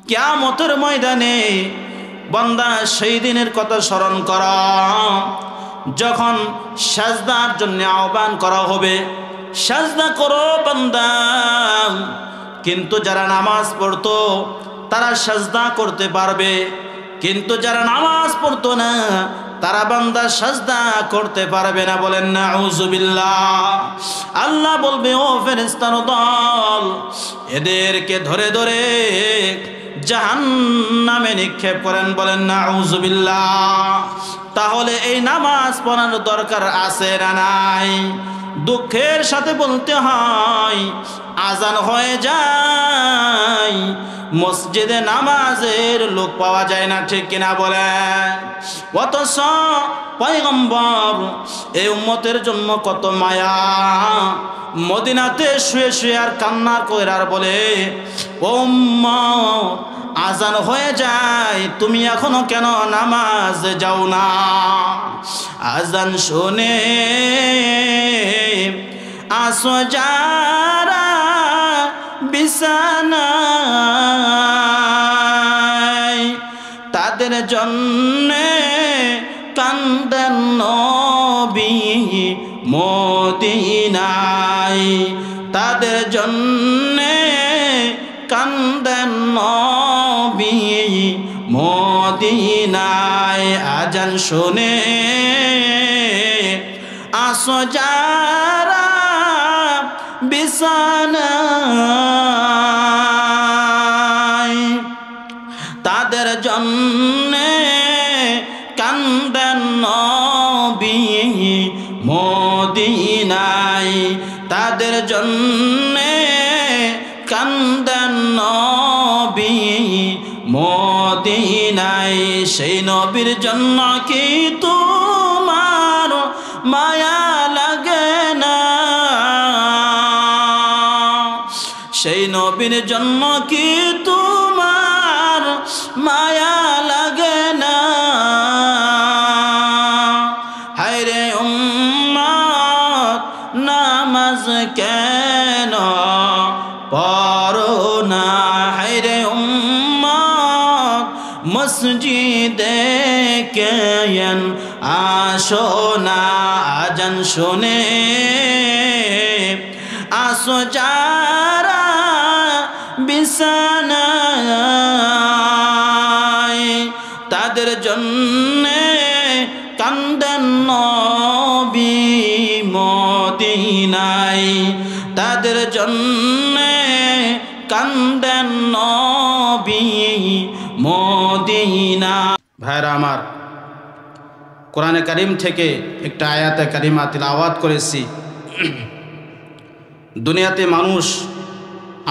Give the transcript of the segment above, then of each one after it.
কিয়ামতের ময়দানে বান্দা সেই দিনের কথা স্মরণ করা, যখন সাজদার জন্য আহ্বান করা হবে, সাজদা করো বান্দা। কিন্তু যারা নামাজ পড়তো তারা সাজদা করতে পারবে, কিন্তু যারা নামাজ পড়তো না তারা বান্দা সাজদা করতে পারবে না। বলেন নাউজুবিল্লাহ। আল্লাহ বলবে, ও ফেরেশতার দল, এদেরকে ধরে ধরে জাহান্নামে নিক্ষেপ করেন। বলেন নাউজুবিল্লাহ। তাহলে এই নামাজ পড়ার দরকার আছে না নাই? দুঃখের সাথে বলতে হয়, আজান হয়ে যায়, মসজিদে নামাজের লোক পাওয়া যায় না, ঠিক কিনা বলেন? অথচ পয়গম্বর এই উম্মতের জন্য কত মায়া, মদিনাতে শুয়ে শুয়ে আর কান্না করে আর বলে, ও উম্মত, আজান হয়ে যায়, তুমি এখনো কেন নামাজ যাও না? আজান শুনে আসো যারা বিছানায়, তাদের জন্যে কান্দেন নবী মদিনায়, তাদের জন্যে কান্দেন নবী মদিনায়। আজান শুনে আসো যারা বিছানায়, তাদের জন্যে কান্দেন নবী মদিনায়, তাদের জন্যে কান্দেন নবী মদিনায়। সেই নবীর জন্য কি তোমার মায়া লাগে না? সেই নবীর জন্য কি তোমার মায়া লাগে না? হায়রে উম্মত, নামাজ কেন পড়ো না? হায়রে উম্মত, মসজিদে কেন আসো না? আজান শুনে আসো যারা বিছানায়, তাদের জন্যে কান্দেন নবী মদিনায়, তাদের জন্যে কান্দেন নবী মদিনা। ভাইরা আমার, কোরআনে কারিম থেকে একটা আয়াতে কারিমা তিলাওয়াত করেছি। দুনিয়াতে মানুষ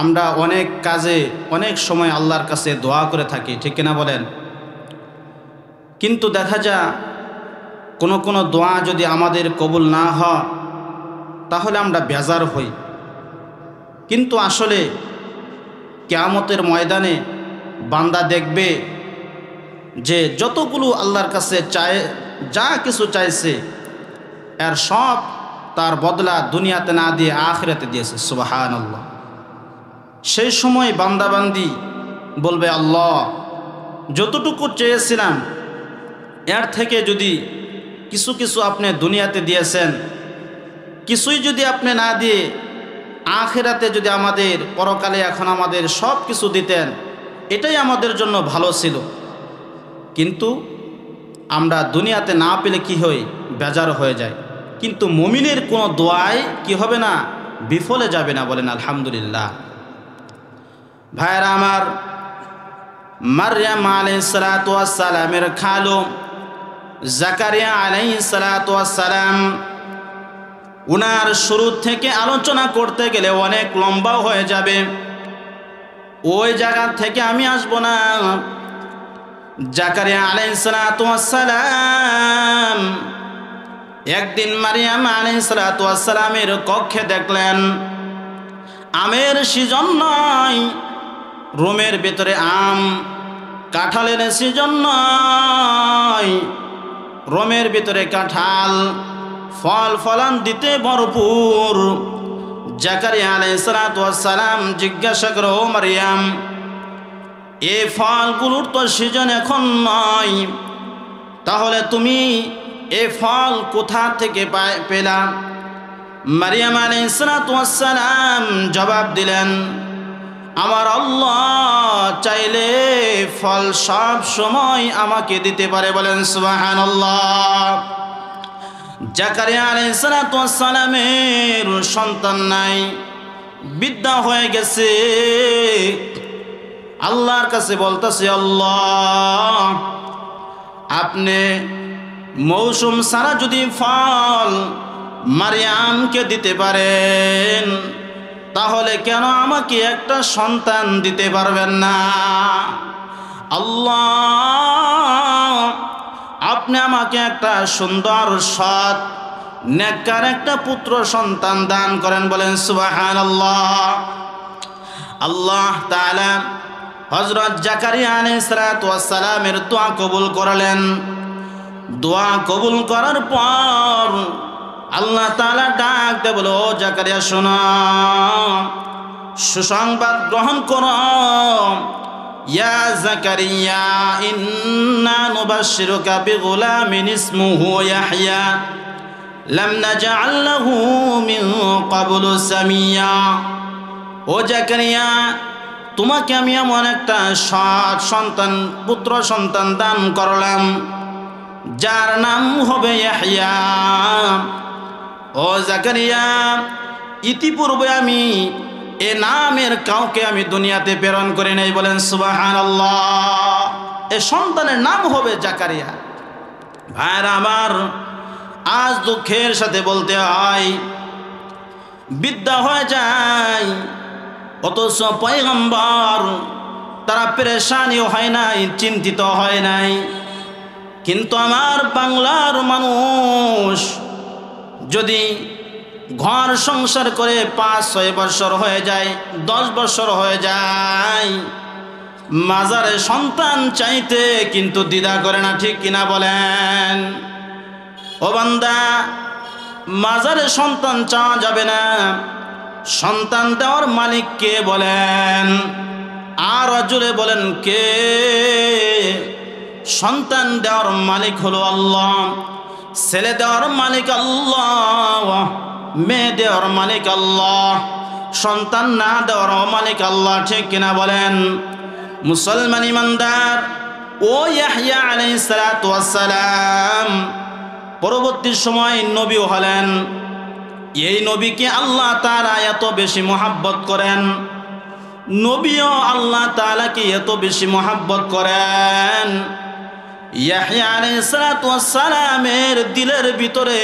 আমরা অনেক কাজে অনেক সময় আল্লাহর কাছে দোয়া করে থাকি, ঠিক কিনা বলেন? কিন্তু দেখা যায় কোনো কোনো দোয়া যদি আমাদের কবুল না হয় তাহলে আমরা বেজার হই। কিন্তু আসলে কিয়ামতের ময়দানে বান্দা দেখবে যে যতগুলো আল্লাহর কাছে চায়, যা কিছু চাইছে এর সব তার বদলা দুনিয়াতে না দিয়ে আখিরাতে দিয়েছে। সুবহানাল্লাহ। সেই সময় বান্দাবান্দি বলবে, আল্লাহ, যতটুকু চেয়েছিলাম এর থেকে যদি কিছু কিছু আপনি দুনিয়াতে দিয়েছেন, কিছুই যদি আপনি না দিয়ে আখিরাতে যদি আমাদের পরকালে এখন আমাদের সব কিছু দিতেন, এটাই আমাদের জন্য ভালো ছিল। কিন্তু আমরা দুনিয়াতে না পেলে কি হয়? বেজার হয়ে যায়। কিন্তু মুমিনের কোনো দোয়াই কি হবে না? বিফলে যাবে না। বলেন আলহামদুলিল্লাহ। ভাইরা আমার, মারইয়াম আলাইহিস সালাতু ওয়াস সালামের খালু জাকারিয়া আলাইহিস সালাতু ওয়াস সালাম, উনার শুরু থেকে আলোচনা করতে গেলে অনেক লম্বা হয়ে যাবে, ওই জায়গা থেকে আমি আসবো না। জাকারিয়া আলাইহিস সালাতু ওয়াস সালাম একদিন মারইয়াম আলাইহিস সালাতু ওয়াস সালামের কক্ষে দেখলেন আমের সিজন নয়, রুমের ভিতরে আম, কাঁঠালের সিজন নয়, রুমের ভিতরে কাঁঠাল, ফল ফলান দিতে ভরপুর। জাকারিয়া আলাইহিস সালাতু ওয়াস সালাম জিজ্ঞাসা করো, ও মারইয়াম, এই ফলগুলোর তো সিজন এখন নয়, তাহলে তুমি এই ফল কোথা থেকে পেলা? মারিয়াম আলাইহিস সালাম জবাব দিলেন, আমার আল্লাহ চাইলে ফল সব সময় আমাকে দিতে পারে। বলেন সুবহানাল্লাহ। জাকারিয়া আলাইহিস সালামের সন্তান নাই, বিদ্যা হয়ে গেছে। আল্লাহর কাছে বলতেছে, আল্লাহ আপনি মৌসুম সারা যদি ফল মারিয়ামকে দিতে পারেন, তাহলে কেন আমাকে একটা সন্তান দিতে পারবেন না? আল্লাহ আপনি আমাকে একটা সুন্দর সৎ নেককার একটা পুত্র সন্তান দান করেন। বলেন সুবহানাল্লাহ। আল্লাহ তাআলা হযরত জাকারিয়া আলাইহিস সালামের দোয়া কবুল করলেন। দোয়া কবুল করার পর আল্লাহ তাআলা ডাক দিয়ে বলো, জাকারিয়া শোনো, সুসংবাদ গ্রহণ করো। ইয়া জাকারিয়া ইন্না নুবাশশিরুকা বিগুলামিন ইসমুহু ইয়াহইয়া লাম নাজআল লাহু মিন ক্বাবলু সামিয়া। ও জাকারিয়া, তোমাকে আমি এমন একটা সৎ সন্তান পুত্র সন্তান দান করলাম যার নাম হবে ইয়াহইয়া। ও জাকারিয়া, ইতিপূর্বে আমি এ নামের কাউকে আমি দুনিয়াতে প্রেরণ করি নাই। বলেন সুবহানাল্লাহ। এ সন্তানের নাম হবে জাকারিয়া। ভাইরা আমার, আজ দুঃখের সাথে বলতে হয় বিদ্যা হয়ে যায়, অথচ পয়গম্বর তারা পেরেশানিও হয় নাই, চিন্তিত হয় নাই। কিন্তু আমার বাংলার মানুষ যদি ঘর সংসার করে 5-6 বছর হয়ে যায়, 10 বছর হয়ে যায়, মাজারে সন্তান চাইতে কিন্তু দ্বিধা করে না। ঠিক কিনা বলেন? ও বান্দা, মাজারে সন্তান চাওয়া যাবে না। সন্তান দেওয়ার মালিক কে বলেন? আর জোরে বলেন কে? সন্তান দেওয়ার মালিক হলো আল্লাহ। ছেলে দেওয়ার মালিক আল্লাহ, মেয়ে দেওয়ার মালিক আল্লাহ, সন্তান না দেওয়ার মালিক আল্লাহ। ঠিক কিনা বলেন? মুসলমান ইমানদার, ও ইয়াহইয়া আলাইহিস সালাম পরবর্তী সময় নবী হলেন। এই নবীকে আল্লাহ তাআলা এত বেশি মহব্বত করেন, নবীও আল্লাহ তাআলাকে এত বেশি মহব্বত করেন। ইয়াহইয়া আলাইহিস সালামের দিলের ভিতরে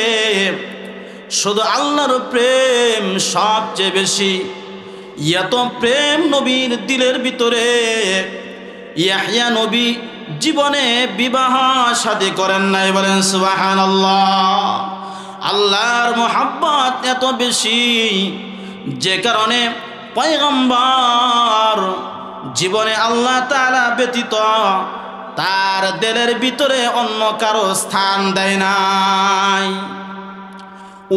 শুধু আল্লাহর প্রেম সবচেয়ে বেশি। এত প্রেম নবীর দিলের ভিতরে, ইয়াহইয়া নবী জীবনে বিবাহ শাদী করেন নাই। বলেন সুবহানাল্লাহ। আল্লাহর মহব্বত এত বেশি, যে কারণে পয়গম্বর জীবনে আল্লাহ তাআলা ব্যতীত তার দিলের ভিতরে অন্য কারো স্থান দেয় নাই।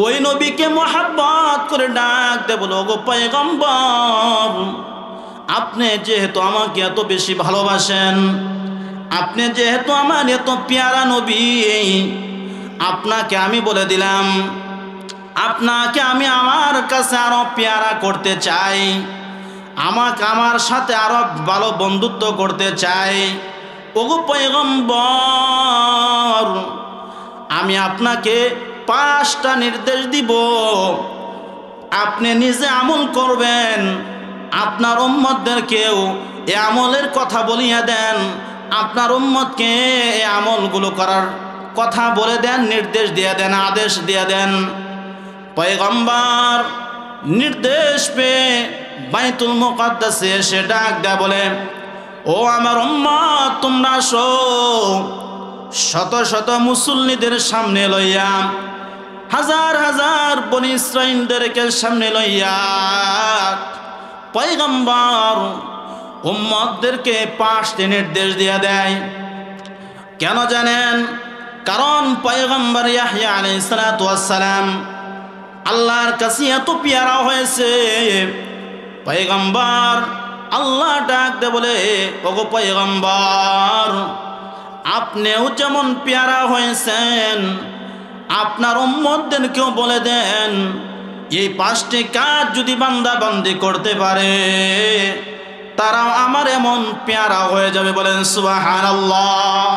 ওই নবীকে মহব্বত করে ডাক দে, বলো গো পয়গম্বর, আপনি যেহেতু আমাকে এত বেশি ভালোবাসেন, আপনি যেহেতু আমার এত পেয়ারা নবী, আপনাকে আমি বলে দিলাম, আপনাকে আমি আমার কাছে আরো পেয়ারা করতে চাই, আমাকে আমার সাথে আরো ভালো বন্ধুত্ব করতে চাই। ওগো পয়গম্বর, আমি আপনাকে 5টা নির্দেশ দিব, আপনি নিজে আমল করবেন, আপনার উম্মতদেরকেও এই আমলের কথা বলিয়া দেন, আপনার উম্মতকে এই আমলগুলো করার কথা বলে দেন, নির্দেশ দিয়ে দেন, আদেশ দিয়ে দেন। পয়গম্বর নির্দেশ পেয়ে বাইতুল মুকাদ্দাসে এসে ডাক দেয়া বলে, ও আমার উম্মত, তোমরা আসো। শত শত মুসল্লিদের সামনে লইয়া, হাজার হাজার বনী ইসরাঈলদেরকে সামনে লইয়া পয়গম্বর উম্মতদেরকে 5টি নির্দেশ দিয়ে দেয়। কেন জানেন? কারণ পয়গম্বর ইয়াহইয়া আলাইহিস সালাম আল্লাহর কাছে এত পেয়ারা হয়েছে। পয়গম্বর আল্লাহ ডাক দে বলে, ওগো পয়গম্বর, আপনিও যেমন পেয়ারা হয়েছেন, আপনার উম্মতদেরকেও বলে দেন এই 5টি কাজ যদি বান্দা বান্দি করতে পারে তারাও আমার এমন পেয়ারা হয়ে যাবে। বলেন সুবহানাল্লাহ।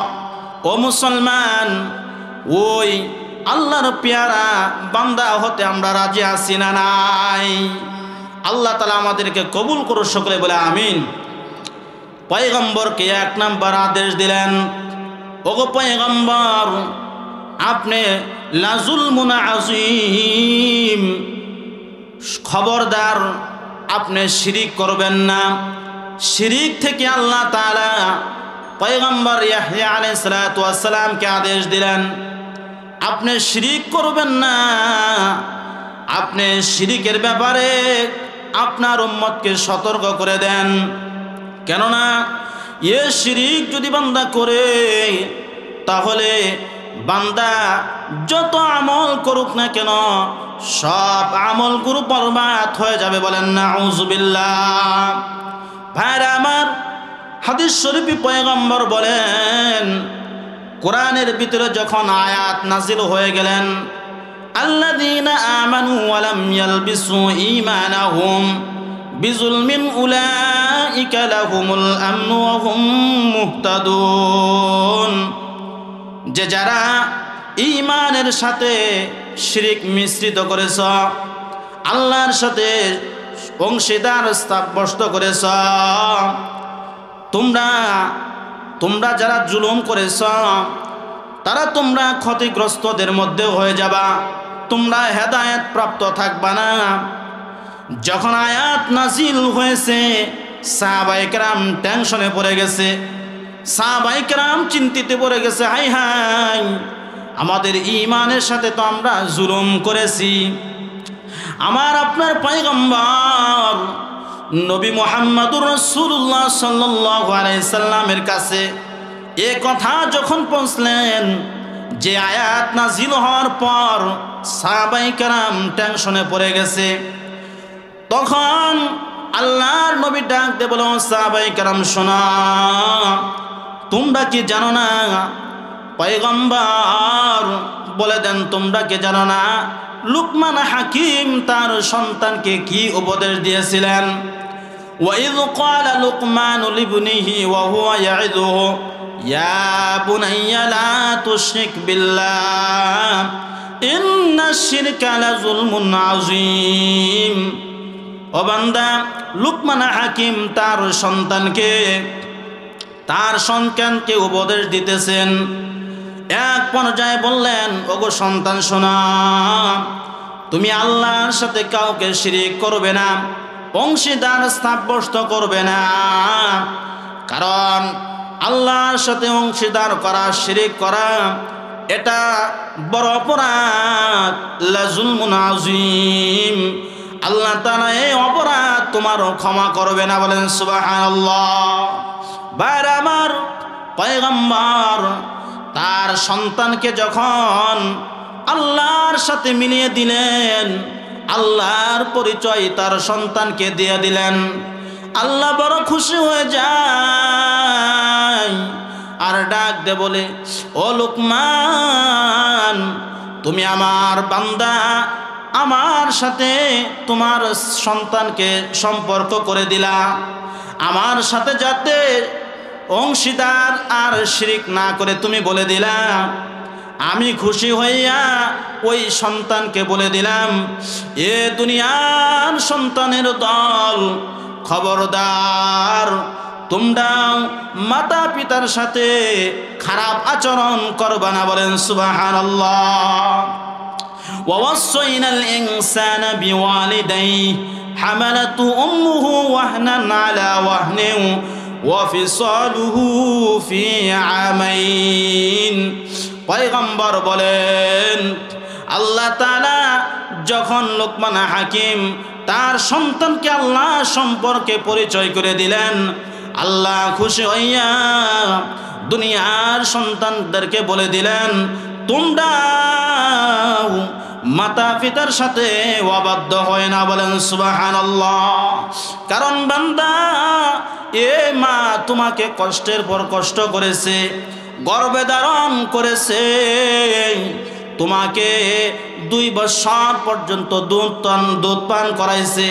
ও মুসলমান, ওই আল্লাহর পেয়ারা বান্দা হতে আমরা রাজি আছি না নাই? আল্লাহ তাআলা আমাদেরকে কবুল করুন, সকলে বলে আমিন। পয়গম্বরকে 1 নম্বর আদেশ দিলেন, ওগো পয়গম্বর, আপনি লাজুলমুন আযীম, খবরদার আপনি শিরিক করবেন না। শিরিক থেকে আল্লাহ তাআলা পয়গম্বর ইয়াহইয়া আলাইহিস সালাতু ওয়াস সালামকে আদেশ দিলেন, আপনি শিরিক করবেন না। আপনি শিরিকের ব্যাপারে আপনার উম্মতকে সতর্ক করে দেন, কেননা এ শিরিক যদি বান্দা করে তাহলে বান্দা যত আমল করুক না কেন সব আমলগুলো বরবাদ হয়ে যাবে। বলেন নাউযুবিল্লাহ। ভাইরা আমার, হাদিস শরীফে পয়গম্বর বলেন, কোরআনের ভিতরে যখন আয়াত নাজিল হয়ে গেলেন, আল্লাযীনা আমানু ওয়া লাম ইয়ালবিসু ঈমানাহুম বিযুলমিন উলাইকা লাহুমুল আমনু ওয়া হুম মুহতাদুন, যে যারা ঈমানের সাথে শিরিক মিশ্রিত করেছ, আল্লাহর সাথে অংশীদার সাব্যস্ত করেছ, তোমরা যারা জুলুম করেছ তারা তোমরা ক্ষতিগ্রস্তদের মধ্যে হয়ে যাবা, তোমরা হেদায়েত প্রাপ্ত থাকবা না। যখন আয়াত নাজিল হয়েছে সাহাবায়ে কেরাম টেনশনে পড়ে গেছে, সাহাবায়ে কেরাম চিন্তিতে পড়ে গেছে, হাই হাই, আমাদের ঈমানের সাথে তো আমরা জুলুম করেছি। আমার আপনার পয়গম্বর নবী মুহাম্মদুর রাসূলুল্লাহ সাল্লাল্লাহু আলাইহি সাল্লামের কাছে এ কথা যখন পৌঁছলেন, যে আয়াত নাজিল হওয়ার পর সাহাবায়ে কেরাম টেনশনে পড়ে গেছে, তখন আল্লাহর নবী ডাক দিয়ে বললেন, সাহাবায়ে কেরাম শোনো, তোমরা কি জানো না? পয়গম্বর বলে দেন, তোমরা কি জানো না লুকমান হাকিম তার সন্তানকে কি উপদেশ দিয়েছিলেন? ওয়াইয ক্বালা লুকমানু লিবনিহি ওয়া হুয়া ইয়াইযুহু ইয়া বুনাইয়া লা তুশরিক বিল্লাহ ইন্নাশ শিরকা লাযুলমুন আযীম। ও বান্দা, লুকমান হাকিম তার সন্তানকে উপদেশ দিতেছেন। এক পর্যায়ে বললেন, ওগো সন্তান শোনো, তুমি আল্লাহর সাথে কাউকে শিরিক করবে না, অংশীদার সাব্যস্ত করবে না, কারণ আল্লাহর সাথে অংশীদার করা, শিরিক করা, এটা বড় অপরাধ, লাযুলমুন আযীম। আল্লাহ তাআলা এই অপরাধ তোমারও ক্ষমা করবে না। বলেন সুবহানাল্লাহ। ভাইরা আমার, পয়গম্বর তার সন্তানকে যখন আল্লাহর সাথে মিলিয়ে দিলেন, আল্লাহর পরিচয় তার সন্তানকে দিয়ে দিলেন, আল্লাহ বড় খুশি হয়ে যায় আর ডাক দে বলে, ও লুকমান, তুমি আমার বান্দা, আমার সাথে তোমার সন্তানকে সম্পর্ক করে দিলা, আমার সাথে যাতে অংশীদার আর শিরিক না করে তুমি বলে দিলা। আমি খুশি হইয়া ওই সন্তানকে বলে দিলাম, এ দুনিয়ার সন্তানের দল, খবরদার, তোমরা মাতা পিতার সাথে খারাপ আচরণ করবা না। বলেন সুবহানাল্লাহ। ওয়াসাইনাল ইনসানা বিওয়ালিদাইহি হামালাতু উম্মুহু ওয়াহনান আলা ওয়াহনিন ওয়াফিসালুহু ফি আমাইন। পয়গম্বর বলেন, আল্লাহ তাআলা যখন লুকমান হাকিম তার সন্তানকে আল্লাহ সম্পর্কে পরিচয় করে দিলেন, আল্লাহ খুশি হইয়া দুনিয়ার সন্তানদেরকে বলে দিলেন, তোমরা মাতা পিতার সাথে অবাধ্য হয় না, বলেন সুবহানাল্লাহ। কারণ বান্দা, এ মা তোমাকে কষ্টের পর কষ্ট করেছে, গর্ভে ধারণ করেছে, তোমাকে 2 বছর পর্যন্ত দুধ পান করাইছে।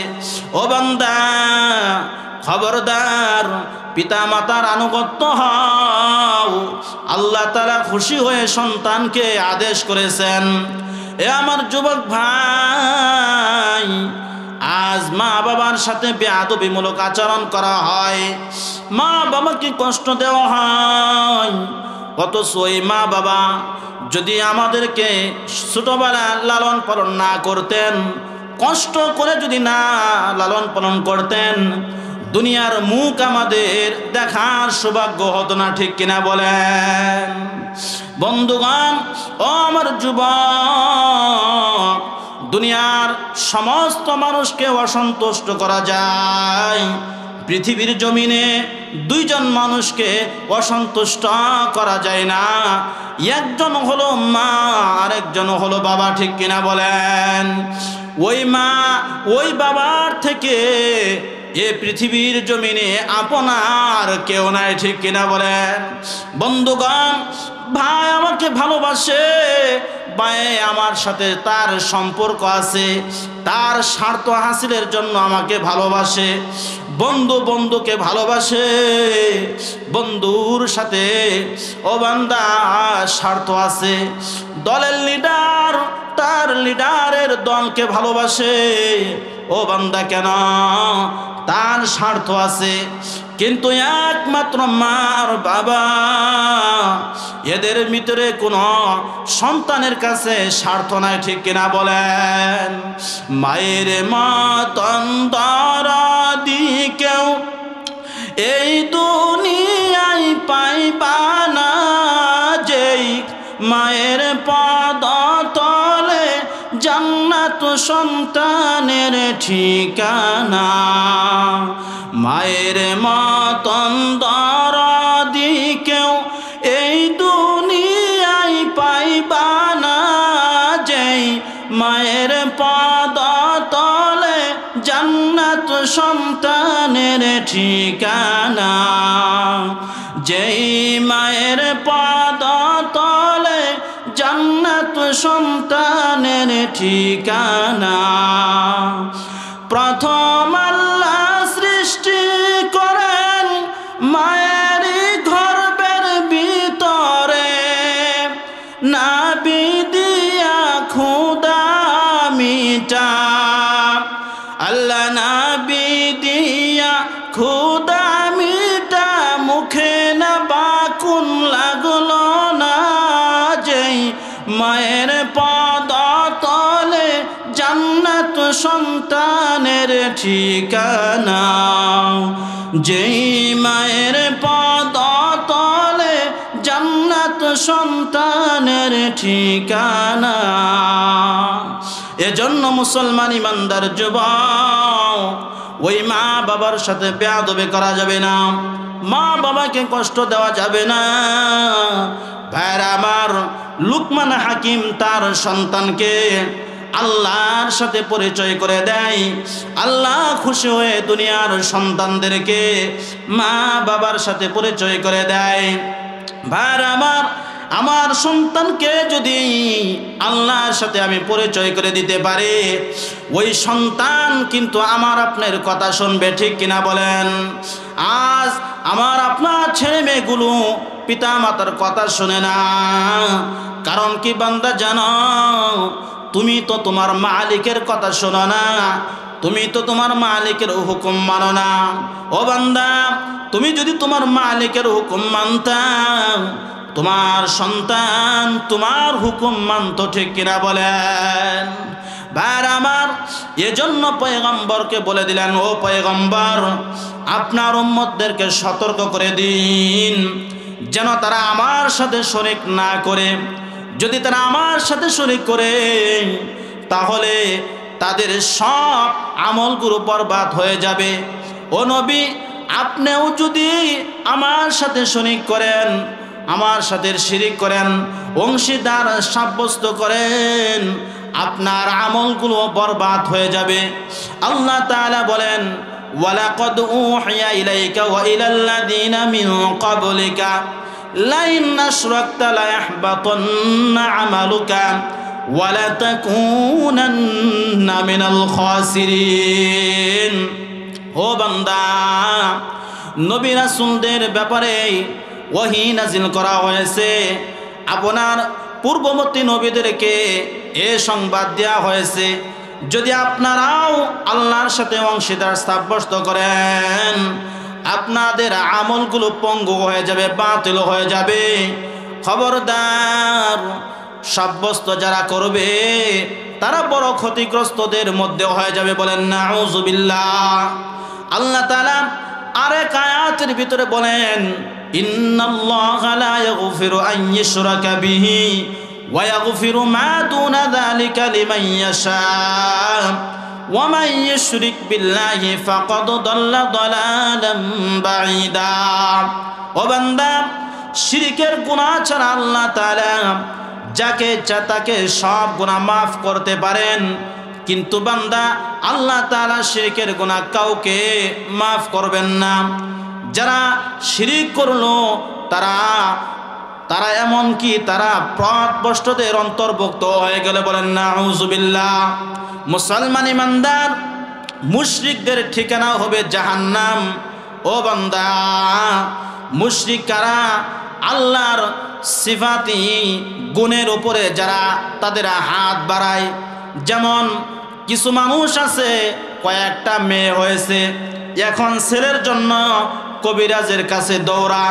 ও বান্দা, খবরদার, পিতা মাতার আনুগত্য হও। আল্লাহ তাআলা খুশি হয়ে সন্তানকে আদেশ করেছেন। এ আমার যুবক ভাই, আজ মা বাবার সাথে বেয়াদবিমূলক আচরণ করা হয়, মা বাবাকে কষ্ট দেওয়া হয়। অথচ ওই মা বাবা যদি আমাদেরকে ছোটবেলা লালন পালন না করতেন, কষ্ট করে যদি না লালন পালন করতেন, দুনিয়ার মুখ আমাদের দেখার সৌভাগ্য হতো না, ঠিক কিনা বলেন? বন্ধুগণ, ও আমার যুবক, দুনিয়ার সমস্ত মানুষকে অসন্তুষ্ট করা যায়, পৃথিবীর জমিনে 2 জন মানুষকে অসন্তুষ্ট করা যায় না। একজন হলো মা, আরেকজন হলো বাবা, ঠিক কিনা বলেন? ওই মা ওই বাবার থেকে এ পৃথিবীর জমিনে আপনার কেউ নাই, ঠিক কিনা বলেন? বন্ধুগণ, ভাই আমাকে ভালোবাসে, ভাই আমার সাথে তার সম্পর্ক আছে, তার স্বার্থ হাসিলের জন্য আমাকে ভালোবাসে। বন্ধু বন্ধুকে ভালোবাসে, বন্ধুর সাথে ও বান্দা স্বার্থ আছে। দলের লিডার তার লিডারের দলকে ভালোবাসে, ও বান্দা কেন? তার স্বার্থ আছে। কিন্তু একমাত্র মা আর বাবা, এদের ভিতরে কোনো সন্তানের কাছে স্বার্থ নাই, ঠিক কিনা বলেন? মায়ের মতন দরদি কেউ এই দুনিয়ায় পাইবা না, যেই মায়ের পদ তলে জান্নাত সন্তানের ঠিকানা। মায়ের মতন দরদি কেউ এই দুনিয়ায় পাইবা না, যেই মায়ের পদ তলে জান্নাত সন্তানের ঠিকানা। যেই মায়ের পদ তলে জান্নাত সন্তানের ঠিকানা। প্রথম আল্লাহ সৃষ্টি করেন মায়ের গর্ভের ভিতরে, নাবি দিয়া খুদা মিটা। আল্লাহ নাবি দিয়া খুদা মিটা, মুখে না বাকুন লাগলো না, যেই মায়ের পদ তলে জান্নাত সন্তানের ঠিকানা। যেই মায়ের পদ তলে জান্নাত সন্তানের ঠিকানা। এজন্য মুসলমান ইমানদার যুবক, ওই মা বাবার সাথে বেয়াদবি করা যাবে না, মা বাবাকে কষ্ট দেওয়া যাবে না। ভাইরা আমার, লুকমান হাকিম তার সন্তানকে আল্লাহর সাথে পরিচয় করে দেয়। আল্লাহ খুশি হয়ে দুনিয়ার সন্তানদেরকে মা বাবার সাথে পরিচয় করে দেয়। ভাইরা আমার সন্তানকে যদি আল্লাহর সাথে আমি পরিচয় করে দিতে পারি, ওই সন্তান কিন্তু আমার আপনার কথা শুনবে, ঠিক কিনা বলেন? আজ আমার আপনার ছেলে মেয়েগুলো পিতা মাতার কথা শুনে না। কারণ কি বান্দা জানো? তুমি তো তোমার মালিকের কথা শোনো না, তুমি তো তোমার মালিকের হুকুম মানো না। ও বান্দা, তুমি যদি তোমার মালিকের হুকুম মানতাম, তোমার সন্তান তোমার হুকুম মানত, ঠিক কিনা বলেন? ভাইরা আমার, এজন্য পয়গম্বরকে বলে দিলেন, ও পয়গম্বর, আপনার উম্মতদেরকে সতর্ক করে দিন যেন তারা আমার সাথে শরীক না করে। যদি তারা আমার সাথে শরীক করে, তাহলে তাদের সব আমলগুলো বরবাদ হয়ে যাবে। ও নবী, আপনিও যদি আমার সাথে শরীক করেন, আমার সাথে শিরিক করেন, অংশীদার সাব্যস্ত করেন, আপনার আমলগুলো বরবাদ হয়ে যাবে। আল্লাহ তাআলা বলেন, ওয়ালাকাদ উহিয়া ইলাইকা ওয়া ইলাল্লাযীনা মিন ক্বাবলিকা লাইন আশরাকতা লায়াহবাতান্না আমালুকা ওয়া লাতাকুনান্না মিনাল খাসিরিন। ও বান্দা, নবী রাসূলদের ব্যাপারে ওহী নাজিল করা হয়েছে। আপনার পূর্ববর্তী নবীদেরকে এ সংবাদ দেওয়া হয়েছে, যদি আপনারাও আল্লাহর সাথে অংশীদার সাব্যস্ত করেন, আপনাদের আমলগুলো পঙ্গু হয়ে যাবে, বাতিল হয়ে যাবে। খবরদার, সাব্যস্ত যারা করবে তারা বড় ক্ষতিগ্রস্তদের মধ্যে হয়ে যাবে। বলেন নাউযুবিল্লাহ। আল্লাহ তাআলা আরেক আয়াতের ভিতরে বলেন, ইন্নাল্লাহা লা ইয়াগফিরু আন ইউশরাকা বিহি ওয়া ইয়াগফিরু মা দুনা যালিকা লিমান ইয়াশা ওয়া মান ইউশরিক বিল্লাহি ফাকাদ দাল্লা দালালান বাঈদা। ও বান্দা, শিরকের গুনাহ ছাড়া আল্লাহ তাআলা যাকে ইচ্ছা তাকে সব গুনাহ মাফ করতে পারেন, কিন্তু বান্দা আল্লাহ তাআলা শিরকের গুনাহ কাউকে মাফ করবেন না। যারা শিরিক করলো তারা এমন কি তারা পথভ্রষ্টদের অন্তর্ভুক্ত হয়ে গেলে। বলেন নাউযুবিল্লাহ। মুসলমান ইমানদার মুশরিকদের ঠিকানা হবে জাহান্নাম। ও বান্দা, মুশরিক কারা? আল্লাহর সিফাতি গুণের উপরে যারা তাদের হাত বাড়ায়। যেমন কিছু মানুষ আছে, কয়েকটা মেয়ে হয়েছে, এখন ছেলের জন্য কবিরাজের কাছে দৌড়া,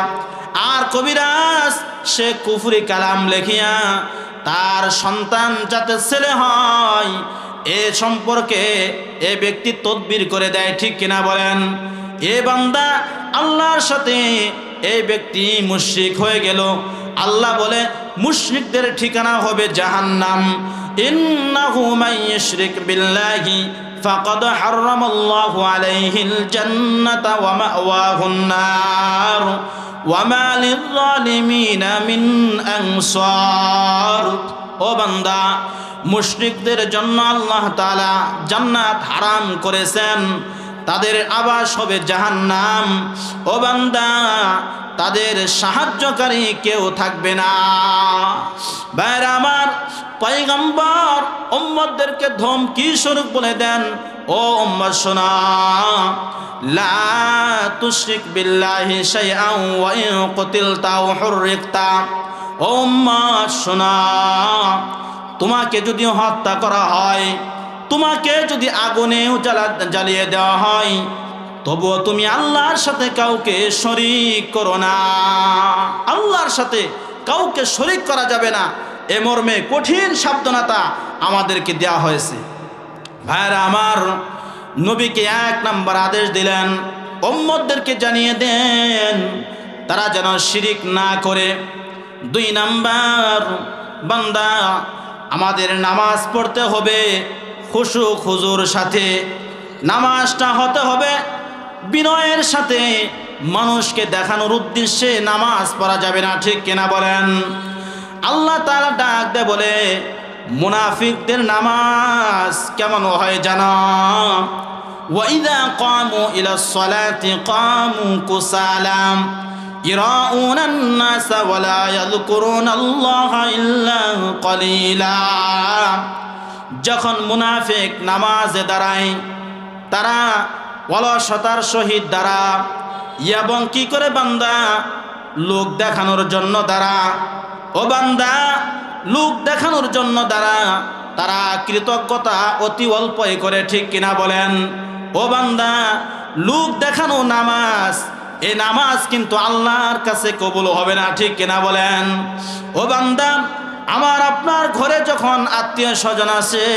আর কবিরাজ সে কুফরি কালাম লেখিয়া তার সন্তান যাতে ছেলে হয় এ সম্পর্কে এ ব্যক্তি তদবির করে দেয়। ঠিক কিনা বলেন? এ বান্দা, আল্লাহর সাথে এই ব্যক্তি মুশরিক হয়ে গেল। আল্লাহ বলে মুশরিকদের ঠিকানা হবে জাহান্নাম। ইন্নাহু মান ইউশরিক বিল্লাহি ফাকাদ হারামাল্লাহু আলাইহিল জান্নাতা ওয়া মাওয়াহুন নার ওয়া মা লিয-যালিমিনা মিন আনসার। ও বান্দা, মুশরিকদের জন্য আল্লাহ তাআলা জান্নাত হারাম করেছেন, তাদের আবাস হবে জাহান্নাম। ও বান্দা, তাদের সাহায্যকারী কেউ থাকবে না। ভাইরা আমার, পয়গম্বর উম্মতদেরকে ধমকি স্বরূপ বলে দেন, ও উম্মত শোনা, লা তুশরিক বিল্লাহি শাইআন ওয়া ইন কুতিলতা ওয়া হুররিকতা। ও উম্মত শোনা, তোমাকে যদি হত্যা করা হয়, তোমাকে যদি আগুনেও জ্বালিয়ে দেওয়া হয়, তবুও তুমি আল্লাহর সাথে কাউকে শরীক করো না। আল্লাহর সাথে কাউকে শরীক করা যাবে না, এ মর্মে কঠিন সাবধানতা আমাদেরকে দেওয়া হয়েছে। ভাইরা আমার, নবীকে 1 নম্বর আদেশ দিলেন, উম্মতদেরকে জানিয়ে দেন তারা যেন শিরিক না করে। 2 নম্বর, বান্দা আমাদের নামাজ পড়তে হবে খুশু খুজুর সাথে। নামাজটা হতে হবে বিনয়ের সাথে, মানুষকে দেখানোর উদ্দেশ্যে নামাজ পড়া যাবে না। ঠিক কিনা বলেন? আল্লাহ তাআলা ডাক দেয় বলে, মুনাফিকদের নামাজ কেমন হয় জানো? ওয়া ইযা কামু ইলাস সালাতি কামু কুসালা ইরাউনান নাস ওয়া লা ইয়াযকুরুনাল্লাহা ইল্লা কলিলা। যখন মুনাফিক নামাজে দাঁড়ায়, তারা অলসতার সহিত দাঁড়া, এবং কি করে বান্দা লোক দেখানোর জন্য দাঁড়া। ও বান্দা, লোক দেখানোর জন্য দাঁড়া, তারা কৃতজ্ঞতা অতি অল্পই করে। ঠিক কিনা বলেন? ও বান্দা, লোক দেখানো নামাজ, এই নামাজ কিন্তু আল্লাহর কাছে কবুল হবে না। ঠিক কিনা বলেন? ও বান্দা, আমার আপনার ঘরে যখন আত্মীয় স্বজন আসে,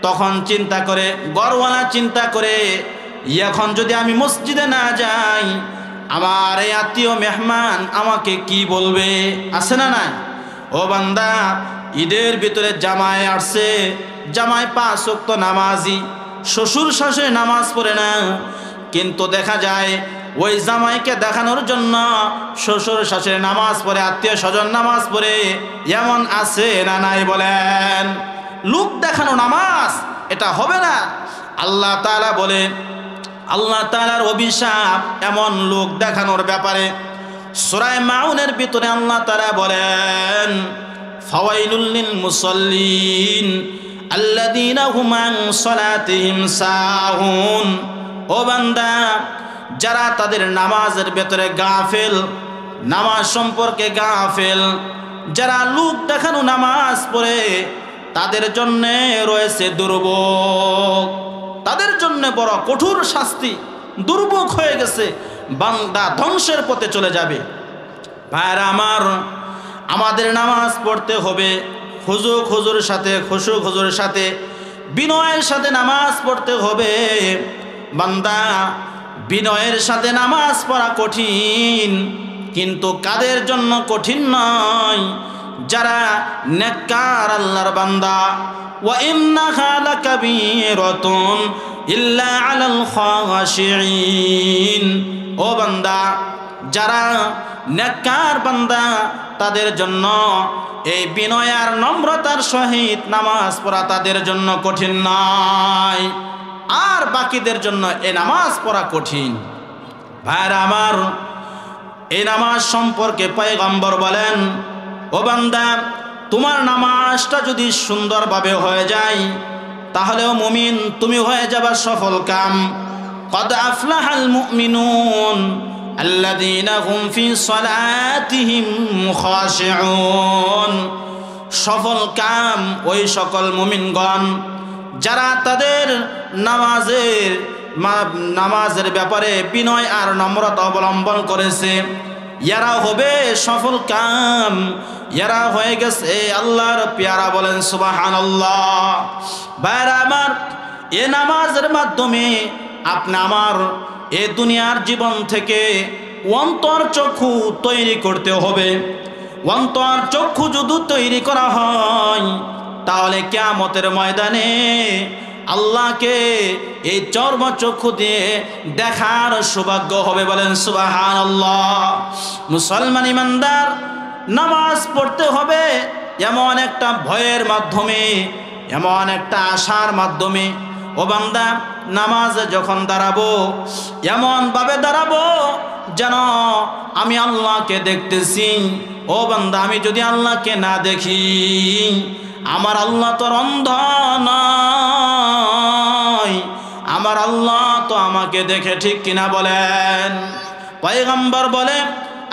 তখন চিন্তা করে, ঘরওয়ালা চিন্তা করে, এখন যদি আমি মসজিদে না যাই, আমার এই আত্মীয় মেহমান আমাকে কি বলবে? আছে না নাই? ও বান্দা, ঈদের ভিতরে জামাই আসছে, জামাই 5 ওয়াক্ত নামাজি, শ্বশুর শাশুড়ি নামাজ পড়ে না, কিন্তু দেখা যায় ওই জামাইকে দেখানোর জন্য শ্বশুর শাশুড়ি নামাজ পড়ে, আত্মীয় স্বজন নামাজ পড়ে, এমন আছে না নাই বলেন? লোক দেখানো নামাজ এটা হবে না। আল্লাহ তাআলা বলে, আল্লাহ তাআলার অভিশাপ এমন লোক দেখানোর ব্যাপারে। সূরা মাউনের ভিতরে আল্লাহ তাআলা বলেন, ফাওয়াইলুল লিল মুসাল্লিন আল্লাযীনা হুম আন সালাতিহিম সাহুন। ও বান্দা, যারা তাদের নামাজের ভেতরে গাফেল, নামাজ সম্পর্কে গাফেল, যারা লোক দেখানো নামাজ পড়ে, তাদের জন্য রয়েছে দুর্ভোগ, তাদের জন্য বড় কঠোর শাস্তি। দুর্ভোগ হয়ে গেছে, বান্দা ধ্বংসের পথে চলে যাবে। ভাইরা আমার, আমাদের নামাজ পড়তে হবে খুজুর সাথে, খুজুর সাথে, বিনয়ের সাথে নামাজ পড়তে হবে। বান্দা, বিনয়ের সাথে নামাজ পড়া কঠিন, কিন্তু কাদের জন্য কঠিন নয়? যারা নেককার আল্লাহর বান্দা। ওয়া ইন্নাহা লাকাবীরাতুন ইল্লা আলাল খাশিঈন। ও বান্দা, যারা নেককার বান্দা, তাদের জন্য এই বিনয় আর নম্রতার সহিত নামাজ পড়া তাদের জন্য কঠিন নয়, আর বাকিদের জন্য এই নামাজ পড়া কঠিন। ভাইরা আমার, এই নামাজ সম্পর্কে পয়গম্বর বলেন, ও বান্দা, তোমার নামাজটা যদি সুন্দরভাবে হয়ে যায়, তাহলেও মুমিন তুমি হয়ে যাবা সফল কাম। কদ আফলাহাল মুমিনুন আল্লাযীনা হুম ফি সালাতিহিম খাশিউন। সফল কাম ওই সকল মুমিনগণ যারা তাদের নামাজের ব্যাপারে বিনয় আর নম্রতা অবলম্বন করেছে। এরা হবে সফল কাম, এরা হয়ে গেছে আল্লাহর পেয়ারা। বলেন সুবহানাল্লাহ। ভাইরা আমার, এ নামাজের মাধ্যমে আপনি আমার এ দুনিয়ার জীবন থেকে অন্তর চক্ষু তৈরি করতে হবে। অন্তর চক্ষু যদি তৈরি করা হয়, তাহলে কিয়ামতের ময়দানে আল্লাহকে এই চর্মচক্ষু দিয়ে দেখার সৌভাগ্য হবে। বলেন সুবহানাল্লাহ। মুসলমান ইমানদার, নামাজ পড়তে হবে এমন একটা ভয়ের মাধ্যমে, এমন একটা আশার মাধ্যমে। ও বান্দা, নামাজে যখন দাঁড়াবো, এমনভাবে দাঁড়াবো যেন আমি আল্লাহকে দেখতেছি। ও বান্দা, আমি যদি আল্লাহকে না দেখি, আমার আল্লাহ তো অন্ধ নয়, আমার আল্লাহ তো আমাকে দেখে, ঠিক কিনা বলেন? পয়গম্বর বলে,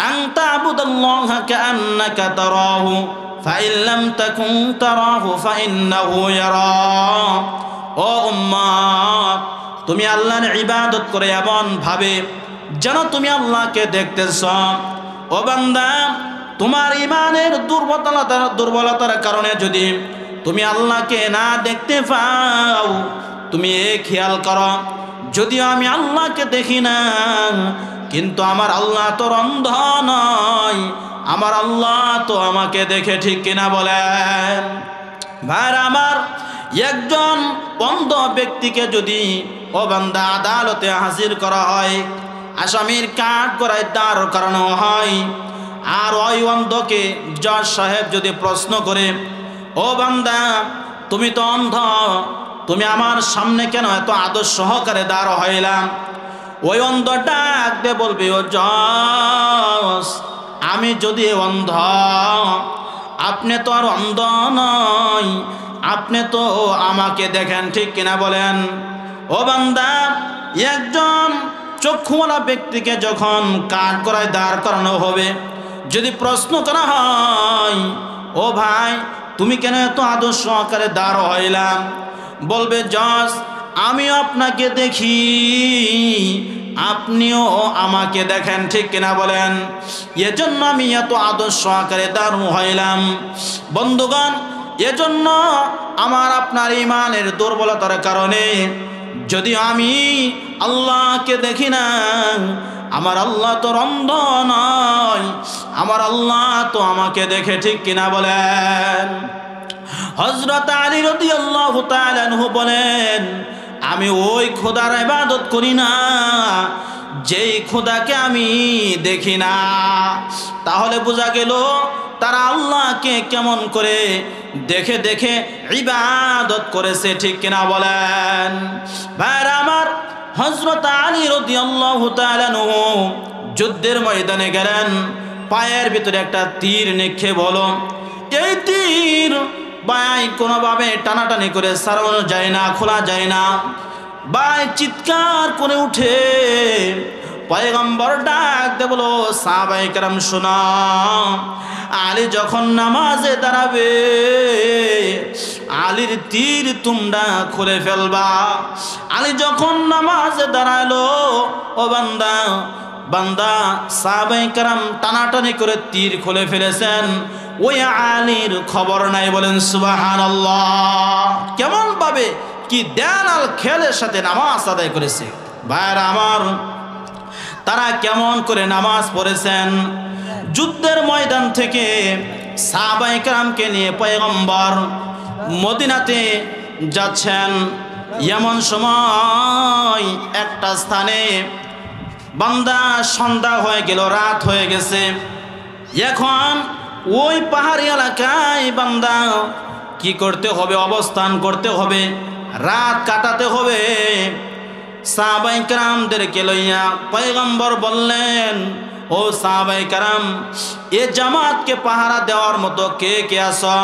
আনতা আবুদাল্লাহা কাআন্নাকা তারাহু ফাইন লাম তাকুন তারাহু ফাইন্নাহু ইয়ারাক। ও উম্মত, তুমি আল্লাহর ইবাদত করে এমন ভাবে যেন তুমি আল্লাহকে দেখতেছ। ও বান্দা, তোমার ইমানের দুর্বলতার কারণে যদি তুমি আল্লাহকে না দেখতে পাও, তুমি খেয়াল করো, যদিও আমি আল্লাহকে দেখি না, কিন্তু আমার আল্লাহ তো অন্ধ নয়, আমার আল্লাহ তো আমাকে দেখে, ঠিক কিনা বলেন? ভাইরা আমার, একজন অন্ধ ব্যক্তিকে যদি ও বান্দা আদালতে হাজির করা হয়, আসামির কাঠ করায় দাঁড় করানো হয়, আর ওই অন্ধকে জজ সাহেব যদি প্রশ্ন করে, ও বান্দা, তুমি তো অন্ধ, তুমি আমার সামনে কেন এত আদর সহকারে দাঁড় হইলাম? ওই অন্ধ ডাক দিয়ে বলবে, ও জজ, আমি যদি অন্ধ, আপনি তো আর অন্ধ নয়, আপনি তো আমাকে দেখেন, ঠিক কিনা বলেন? ও বান্দা, একজন চক্ষুওয়ালা ব্যক্তিকে যখন কাঠ করায় দাঁড় করানো হবে, যদি প্রশ্ন করা হয়, ও ভাই, তুমি কেন এত আদর সহকারে দাঁড় হইলাম? বলবে, জজ, আমিও আপনাকে দেখি, আপনিও আমাকে দেখেন, ঠিক কিনা বলেন? এজন্য আমি এত আদর সহকারে দাঁড় হইলাম। বন্ধুগণ, এজন্য আমার আপনার ইমানের দুর্বলতার কারণে যদি আমি আল্লাহকে দেখি না, আমার আল্লাহ তো অন্ধ নয়, আমার আল্লাহ তো আমাকে দেখে, ঠিক কিনা বলেন? হযরত আলী রাদিয়াল্লাহু তাআলা আনহু বলেন, আমি ওই খোদার ইবাদত করি না যেই খোদাকে আমি দেখি না। তাহলে বোঝা গেল তারা আল্লাহকে কেমন করে দেখে দেখে ইবাদত করেছে, ঠিক কিনা বলেন? ভাইরা আমার, হযরত আলী রাদিয়াল্লাহু তাআলা আনহু যুদ্ধের ময়দানে গেলেন, পায়ের ভিতরে একটা তীর নিক্ষেপ হলো। এই তীর ভাই কোনোভাবে টানাটানি করে সারানো যায় না, খোলা যায় না। ভাই চিৎকার করে উঠে পয়গম্বর ডাক দে বলো, সাহাবায়ে কেরাম শোনা, আলী যখন নামাজে দাঁড়াবে আলীর তীর তোমরা খুলে ফেলবা। আলী যখন নামাজে দাঁড়ালো, ও বান্দা বান্দা সাহাবায়ে কেরাম টানাটানি করে তীর খুলে ফেলেছেন, ওই আলীর খবর নাই। বলেন সুবহানাল্লাহ। কেমন ভাবে কি দেন আল খেলের সাথে নামাজ আদায় করেছে। ভাইরা আমার, তারা কেমন করে নামাজ পড়েছেন। যুদ্ধের ময়দান থেকে সাহাবায়ে কেরামকে নিয়ে পয়গম্বর মদিনাতে যাচ্ছেন। এমন সময় একটা স্থানে বান্দা সন্ধ্যা হয়ে গেল, রাত হয়ে গেছে। এখন ওই পাহাড়ি এলাকায় বান্দা কি করতে হবে? অবস্থান করতে হবে, রাত কাটাতে হবে। সাহাবায়ে কেরামদেরকে লইয়া পয়গম্বর বললেন, ও সাহাবায়ে কেরাম, এ জামাতকে পাহারা দেওয়ার মতো কে কে আছো?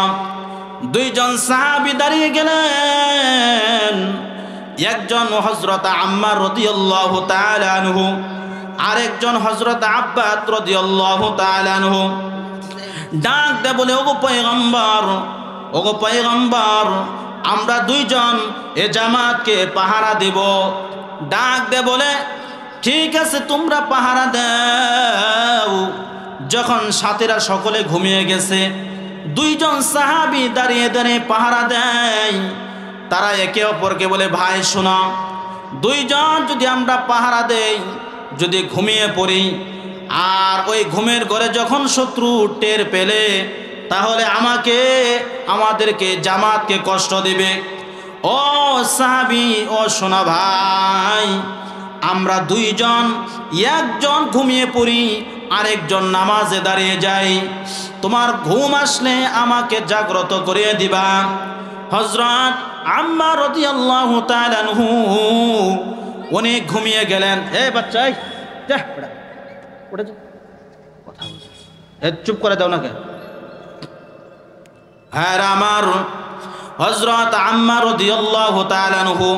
দুইজন সাহাবী দাঁড়িয়ে গেলেন। একজন হযরত আম্মার রাদিয়াল্লাহু তাআলা আনহু, আরেকজন হযরত আব্বাস রাদিয়াল্লাহু তাআলা আনহু। ডাক দে বলে, ওগো পয়গম্বর, ওগো পয়গম্বর, আমরা দুইজন এ জামাতকে পাহারা দিব। ডাক দে বলে, ঠিক আছে তোমরা পাহারা দাও। যখন সাথীরা সকলে ঘুমিয়ে গেছে, দুইজন সাহাবী দাঁড়িয়ে দাঁড়িয়ে পাহারা দেয়। তারা একে অপরকে বলে, ভাই শোনো, দুইজন যদি আমরা পাহারা দেই, যদি ঘুমিয়ে পড়ি, আর ওই ঘুমের ঘরে যখন শত্রু টের পেলে, তাহলে আমাদেরকে জামাতকে কষ্ট দিবে। ও সাহাবী, ও শোনা ভাই, আমরা দুইজন, একজন ঘুমিয়ে পড়ি, আরেকজন নামাজে দাঁড়িয়ে যাই। তোমার ঘুম আসলে আমাকে জাগ্রত করিয়ে দিবা। হযরত আম্মার রাদিয়াল্লাহু তাআলা আনহু উনি ঘুমিয়ে গেলেন। এই বাচ্চা, যা উঠে যা, কথা বলছে, চুপ করে দাও না কে? হ্যাঁ আমার হযরত আম্মার রাদিয়াল্লাহু তাআলা আনহু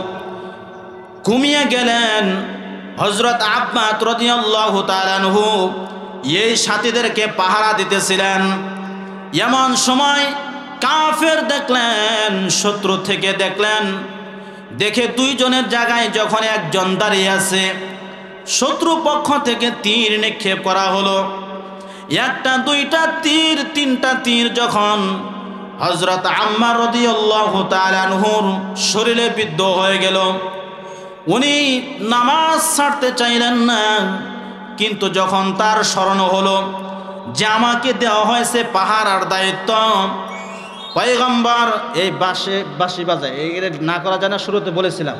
ঘুমিয়ে গেলেন। হযরত আব্বাস রাদিয়াল্লাহু তাআলা আনহু এই সাথীদেরকে পাহারা দিতেছিলেন। এমন সময় কাফের দেখলেন, শত্রু থেকে দেখলেন, দেখে দুইজনের জায়গায় যখন একজন দাঁড়িয়ে আছে, শত্রু পক্ষ থেকে তীর নিক্ষেপ করা হলো। একটা, দুইটা তীর, তিনটা তীর যখন হযরত আম্মার রাদিয়াল্লাহু তাআলা আনহুর শরীরে বিদ্ধ হয়ে গেল, উনি নামাজ ছাড়তে চাইলেন না। কিন্তু যখন তার স্মরণ হলো যে আমাকে দেওয়া হয়েছে পাহারার দায়িত্ব, পয়গম্বর এই বাঁশি বাজায়, এই না করা যায় না, শুরুতে বলেছিলাম,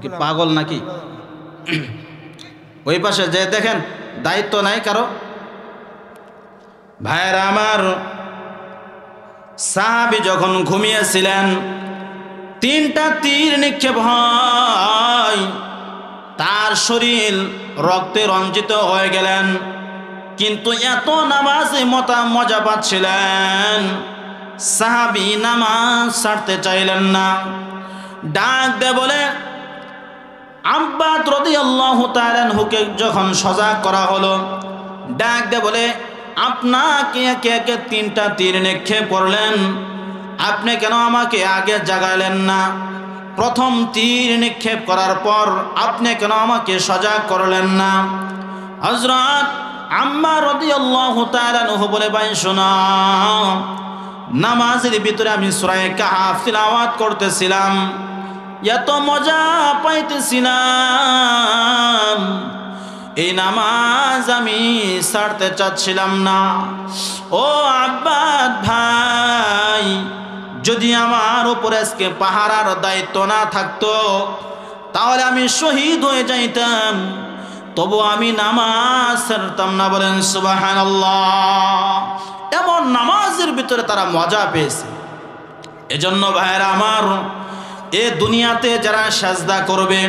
কি পাগল নাকি? ওই পাশে যে দেখেন, দায়িত্ব নাই কারো। ভাইরা আমার, সাহাবী যখন ঘুমিয়েছিলেন, তিনটা তীর নিক্ষেপ হয়, তার শরীর রক্তে রঞ্জিত হয়ে গেলেন। কিন্তু এত নামাজে মজা পাচ্ছিলেন, সাহাবী নামাজ ছাড়তে চাইলেন না। ডাক দে বলে, আব্বাস রাদিয়াল্লাহু তাআলা আনহুকে যখন সজাগ করা হলো, ডাক দে বলে, আপনাকে একে একে তিনটা তীর নিক্ষেপ করলেন, আপনি কেন আমাকে আগে জাগালেন না? প্রথম তীর নিক্ষেপ করার পর আপনি কেন আমাকে সজাগ করলেন না? হযরত আম্মার রাদিয়াল্লাহু তাআলা আনহু বলে, ভাই শোনো, নামাজের ভিতরে আমি সূরা কাহফ তিলাওয়াত করতেছিলাম, এত মজা পাইতেছিলাম, এই নামাজ আমি ছাড়তে চাচ্ছিলাম না। ও আব্বাস ভাই, যদি আমার উপরে আজকে পাহারার দায়িত্ব না থাকতো, তাহলে আমি শহীদ হয়ে যাইতাম, তবু আমি নামাজ ছাড়তাম না। বলেন সুবহানাল্লাহ। এমন নামাজের ভিতরে তারা মজা পেয়েছে। এজন্য ভাইরা আমার, এ দুনিয়াতে যারা সাজদা করবে,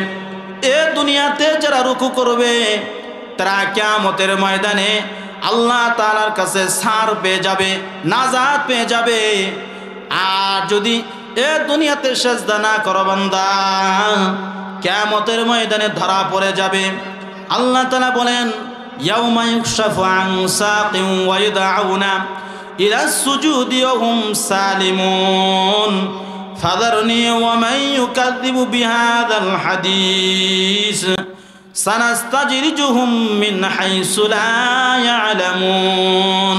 এ দুনিয়াতে যারা রুকু করবে, তারা কিয়ামতের ময়দানে আল্লাহ তাআলার কাছে ছাড় পেয়ে যাবে, নাজাত পেয়ে যাবে। আর যদি এ দুনিয়াতে সাজদা না করো বান্দা, কিয়ামতের ময়দানে ধরা পড়ে যাবে। আল্লাহ তাআলা বলেন, ইয়াউমা ইউকশাফু আন সাকিন ওয়া ইউদআউনা ইলা সুজুদি ওয়া হুম সালিমুন ফাযারনি ওয়া মান ইউকাযযিবু বিহাযাল হাদীস সানাস্তাজরিজুহুম মিন হাইসু লা ইয়ালামুন।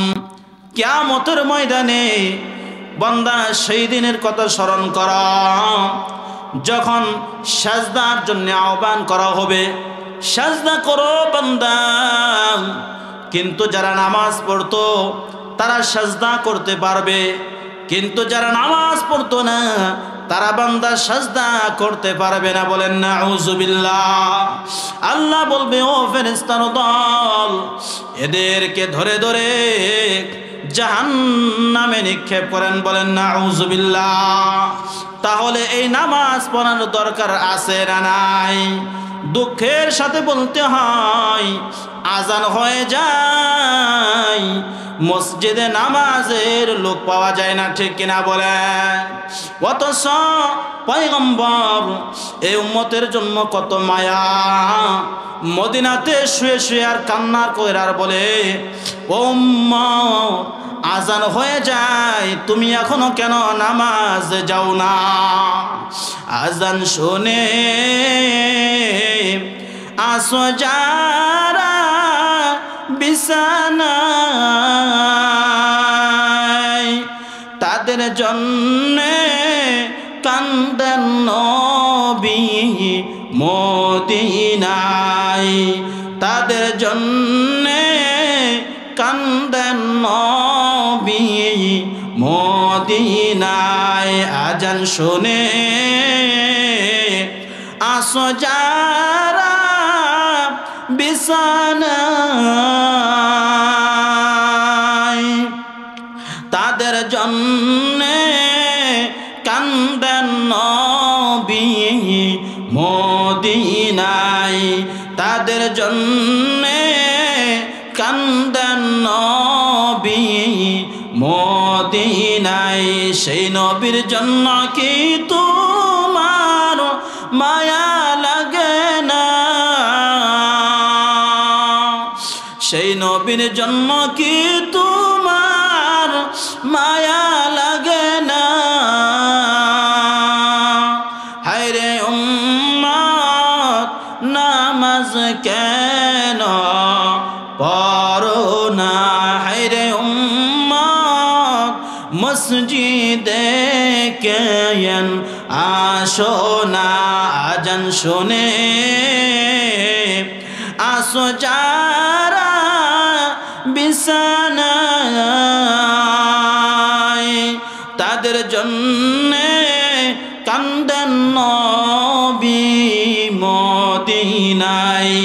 কিয়ামতের ময়দানে বান্দা সেই দিনের কথা স্মরণ করা, যখন সাজদার জন্য আহ্বান করা হবে, সাজদা করো বান্দা। কিন্তু যারা নামাজ পড়তো তারা সাজদা করতে পারবে, কিন্তু যারা নামাজ পড়তো না তারা বান্দা সাজদা করতে পারবে না। বলেন নাউযুবিল্লাহ। আল্লাহ বলবে, ও ফেরেশতার দল, এদেরকে ধরে ধরে জাহান্নামে নিক্ষেপ করেন। বলেন নাউযুবিল্লাহ। তাহলে এই নামাজ পড়ার দরকার আছে না নাই? দুঃখের সাথে বলতে হয়, আজান হয়ে যায়, মসজিদে নামাজের লোক পাওয়া যায় না, ঠিক কিনা বলেন? অথচ পয়গম্বর এই উম্মতের জন্য কত মায়া, মদিনাতে শুয়ে শুয়ে আর কান্নার কইরার বলে, ও উম্মত, আজান হয়ে যায়, তুমি এখনো কেন নামাজ যাও না? আজান শুনে আসো যারা বিছানায়, তাদের জন্যে কান্দেন নবী মদিনায়, তাদের জন্যে কান্দেন নবী মদিনায়। আজান শুনে আসো যারা বিছানায়, তাদের জন্যে কান্দেন নবী মদিনায়, তাদের জন্যে কান্দেন নবী মদিনায়। সেই নবীর জন্য কি তোমার মায়া লাগে না? সেই নবীর জন্য কি তোমার মায়া লাগে না? হায়রে উম্মত, নামাজ কেন পড়ো না? হায়রে উম্মত, মসজিদে কেন আসো না? আজান শুনে আসো যারা বিছানায়, তাদের জন্যে কান্দেন নবী মদিনায়,